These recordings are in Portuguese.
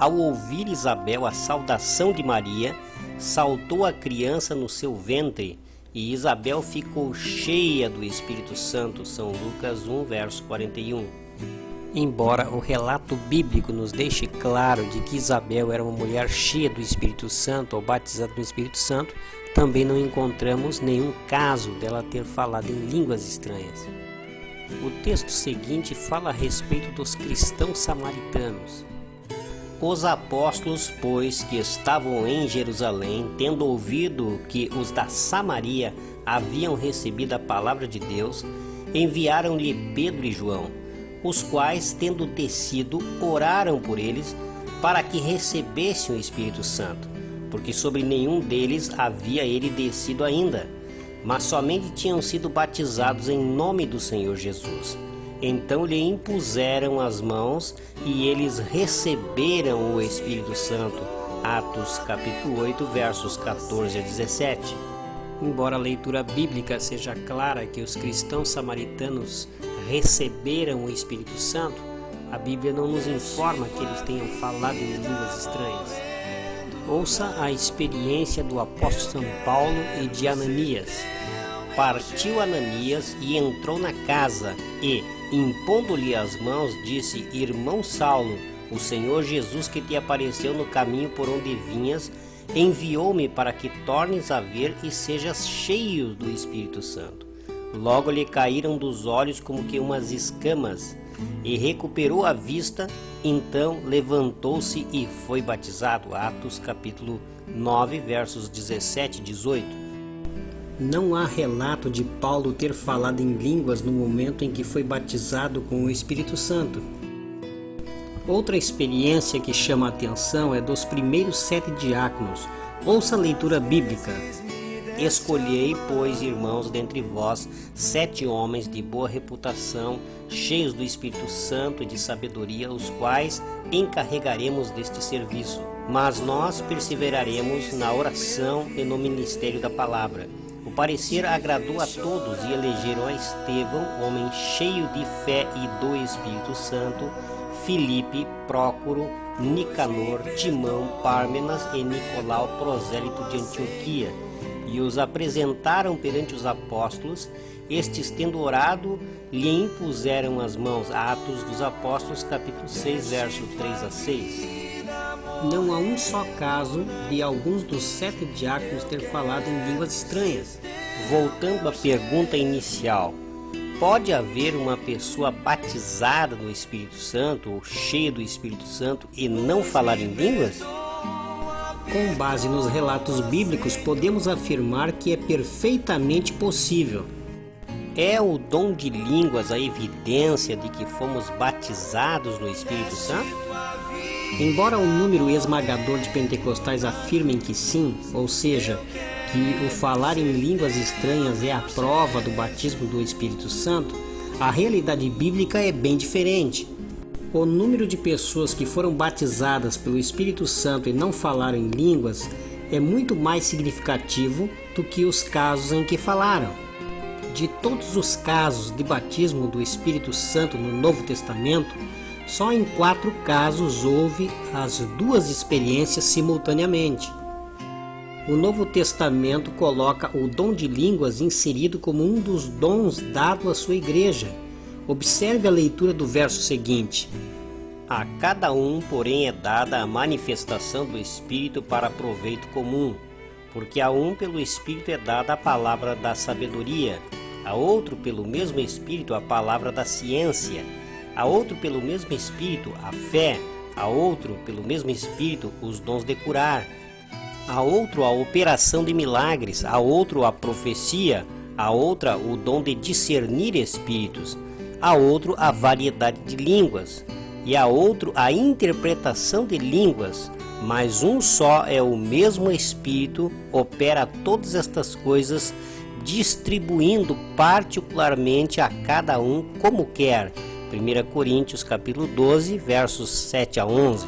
Ao ouvir Isabel a saudação de Maria, saltou a criança no seu ventre, e Isabel ficou cheia do Espírito Santo. São Lucas 1, verso 41. Embora o relato bíblico nos deixe claro de que Isabel era uma mulher cheia do Espírito Santo ou batizada no Espírito Santo, também não encontramos nenhum caso dela ter falado em línguas estranhas. O texto seguinte fala a respeito dos cristãos samaritanos. Os apóstolos, pois, que estavam em Jerusalém, tendo ouvido que os da Samaria haviam recebido a palavra de Deus, enviaram-lhe Pedro e João, os quais, tendo descido, oraram por eles para que recebessem o Espírito Santo, porque sobre nenhum deles havia ele descido ainda, mas somente tinham sido batizados em nome do Senhor Jesus. Então lhe impuseram as mãos e eles receberam o Espírito Santo. Atos capítulo 8, versos 14 a 17. Embora a leitura bíblica seja clara que os cristãos samaritanos receberam o Espírito Santo, a Bíblia não nos informa que eles tenham falado em línguas estranhas. Ouça a experiência do apóstolo São Paulo e de Ananias. Partiu Ananias e entrou na casa e, impondo-lhe as mãos, disse: Irmão Saulo, o Senhor Jesus que te apareceu no caminho por onde vinhas, enviou-me para que tornes a ver e sejas cheio do Espírito Santo. Logo lhe caíram dos olhos como que umas escamas, e recuperou a vista. Então levantou-se e foi batizado. Atos capítulo 9, versos 17 e 18. Não há relato de Paulo ter falado em línguas no momento em que foi batizado com o Espírito Santo. Outra experiência que chama a atenção é dos primeiros 7 diáconos. Ouça a leitura bíblica. Escolhei, pois, irmãos, dentre vós 7 homens de boa reputação, cheios do Espírito Santo e de sabedoria, os quais encarregaremos deste serviço. Mas nós perseveraremos na oração e no ministério da palavra. O parecer agradou a todos e elegeram a Estevão, homem cheio de fé e do Espírito Santo, Filipe, Prócoro, Nicanor, Timão, Pármenas e Nicolau, prosélito de Antioquia, e os apresentaram perante os apóstolos. Estes, tendo orado, lhe impuseram as mãos. Atos dos Apóstolos, capítulo 6, versos 3 a 6. Não há um só caso de alguns dos 7 diáconos ter falado em línguas estranhas. Voltando à pergunta inicial, pode haver uma pessoa batizada no Espírito Santo ou cheia do Espírito Santo e não falar em línguas? Com base nos relatos bíblicos, podemos afirmar que é perfeitamente possível. É o dom de línguas a evidência de que fomos batizados no Espírito Santo? Embora o número esmagador de pentecostais afirmem que sim, ou seja, que o falar em línguas estranhas é a prova do batismo do Espírito Santo, a realidade bíblica é bem diferente. O número de pessoas que foram batizadas pelo Espírito Santo e não falaram em línguas é muito mais significativo do que os casos em que falaram. De todos os casos de batismo do Espírito Santo no Novo Testamento, só em 4 casos houve as 2 experiências simultaneamente. O Novo Testamento coloca o dom de línguas inserido como um dos dons dado à sua igreja. Observe a leitura do verso seguinte. A cada um, porém, é dada a manifestação do Espírito para proveito comum, porque a um pelo Espírito é dada a palavra da sabedoria, a outro pelo mesmo Espírito a palavra da ciência, a outro pelo mesmo Espírito a fé, a outro pelo mesmo Espírito os dons de curar, a outro a operação de milagres, a outro a profecia, a outra o dom de discernir espíritos, a outro a variedade de línguas, e a outro a interpretação de línguas. Mas um só é o mesmo Espírito, opera todas estas coisas, distribuindo particularmente a cada um como quer. 1 Coríntios capítulo 12, versos 7 a 11.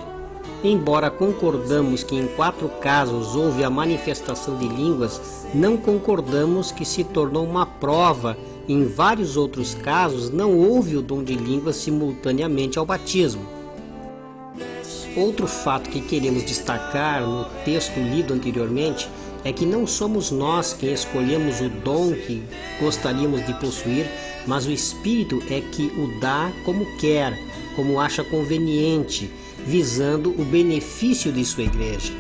Embora concordamos que em 4 casos houve a manifestação de línguas, não concordamos que se tornou uma prova. Em vários outros casos não houve o dom de línguas simultaneamente ao batismo. Outro fato que queremos destacar no texto lido anteriormente é que não somos nós quem escolhemos o dom que gostaríamos de possuir, mas o Espírito é que o dá como quer, como acha conveniente, visando o benefício de sua igreja.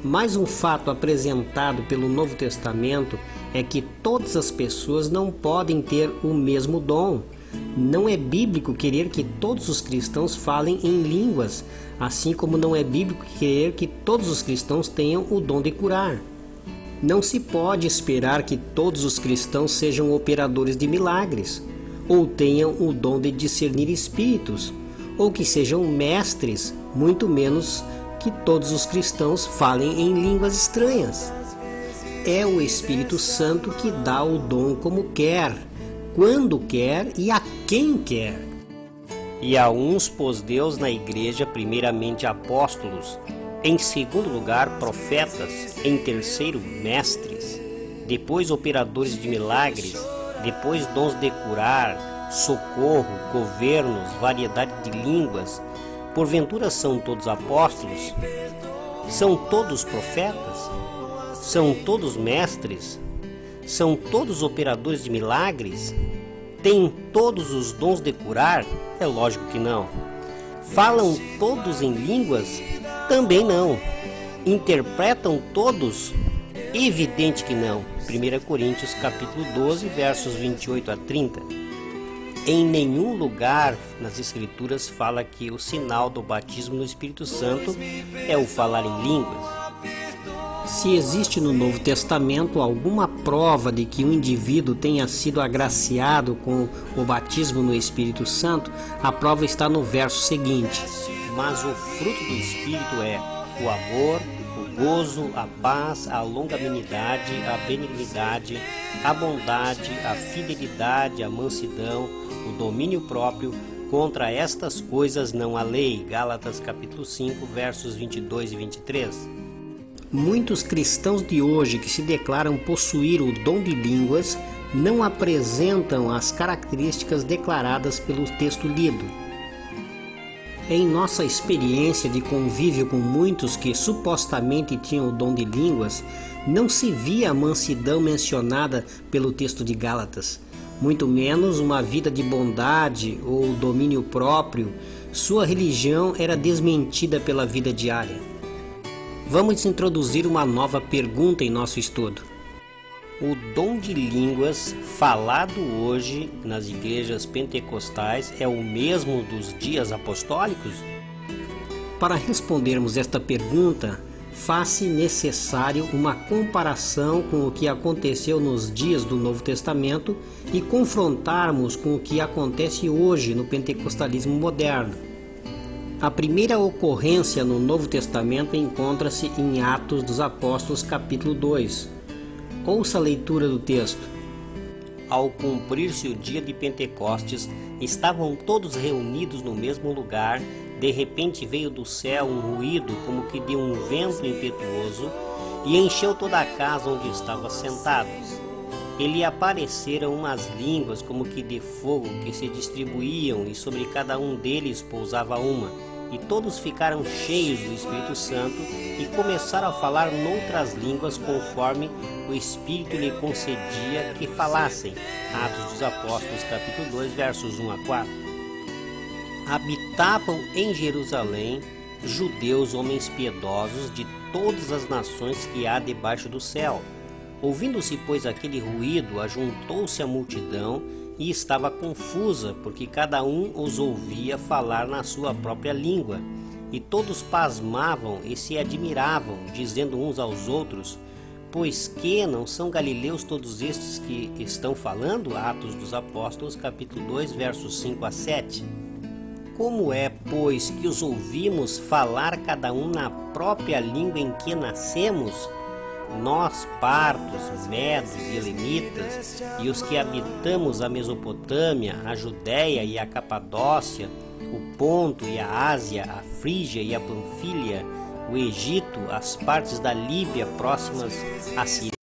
Mais um fato apresentado pelo Novo Testamento é que todas as pessoas não podem ter o mesmo dom. Não é bíblico querer que todos os cristãos falem em línguas, assim como não é bíblico querer que todos os cristãos tenham o dom de curar. Não se pode esperar que todos os cristãos sejam operadores de milagres, ou tenham o dom de discernir espíritos, ou que sejam mestres, muito menos que todos os cristãos falem em línguas estranhas. É o Espírito Santo que dá o dom como quer, quando quer e a quem quer. E a uns pôs Deus na igreja, primeiramente apóstolos, em segundo lugar profetas, em terceiro mestres, depois operadores de milagres, depois dons de curar, socorro, governos, variedade de línguas. Porventura são todos apóstolos? São todos profetas? São todos mestres? São todos operadores de milagres? Têm todos os dons de curar? É lógico que não. Falam todos em línguas? Também não. Interpretam todos? Evidente que não. 1 Coríntios capítulo 12, versos 28 a 30. Em nenhum lugar nas Escrituras fala que o sinal do batismo no Espírito Santo é o falar em línguas. Se existe no Novo Testamento alguma prova de que um indivíduo tenha sido agraciado com o batismo no Espírito Santo, a prova está no verso seguinte: mas o fruto do Espírito é o amor, o gozo, a paz, a longanimidade, a benignidade, a bondade, a fidelidade, a mansidão, o domínio próprio. Contra estas coisas não há lei. Gálatas capítulo 5, versos 22 e 23. Muitos cristãos de hoje que se declaram possuir o dom de línguas não apresentam as características declaradas pelo texto lido. Em nossa experiência de convívio com muitos que supostamente tinham o dom de línguas, não se via a mansidão mencionada pelo texto de Gálatas, muito menos uma vida de bondade ou domínio próprio. Sua religião era desmentida pela vida diária. Vamos introduzir uma nova pergunta em nosso estudo. O dom de línguas falado hoje nas igrejas pentecostais é o mesmo dos dias apostólicos? Para respondermos esta pergunta, faz-se necessário uma comparação com o que aconteceu nos dias do Novo Testamento e confrontarmos com o que acontece hoje no pentecostalismo moderno. A primeira ocorrência no Novo Testamento encontra-se em Atos dos Apóstolos, capítulo 2. Ouça a leitura do texto. Ao cumprir-se o dia de Pentecostes, estavam todos reunidos no mesmo lugar. De repente veio do céu um ruído como que de um vento impetuoso e encheu toda a casa onde estavam sentados. E lhe apareceram umas línguas como que de fogo que se distribuíam, e sobre cada um deles pousava uma. E todos ficaram cheios do Espírito Santo e começaram a falar noutras línguas conforme o Espírito lhe concedia que falassem. Atos dos Apóstolos, capítulo 2, versos 1 a 4. Habitavam em Jerusalém judeus, homens piedosos de todas as nações que há debaixo do céu. Ouvindo-se, pois, aquele ruído, ajuntou-se a multidão e estava confusa, porque cada um os ouvia falar na sua própria língua. E todos pasmavam e se admiravam, dizendo uns aos outros: pois que não são galileus todos estes que estão falando? Atos dos Apóstolos, capítulo 2, versos 5 a 7. Como é, pois, que os ouvimos falar cada um na própria língua em que nascemos? Nós, partos, medos e elenitas, e os que habitamos a Mesopotâmia, a Judéia e a Capadócia, o Ponto e a Ásia, a Frígia e a Panfilha, o Egito, as partes da Líbia próximas à Síria,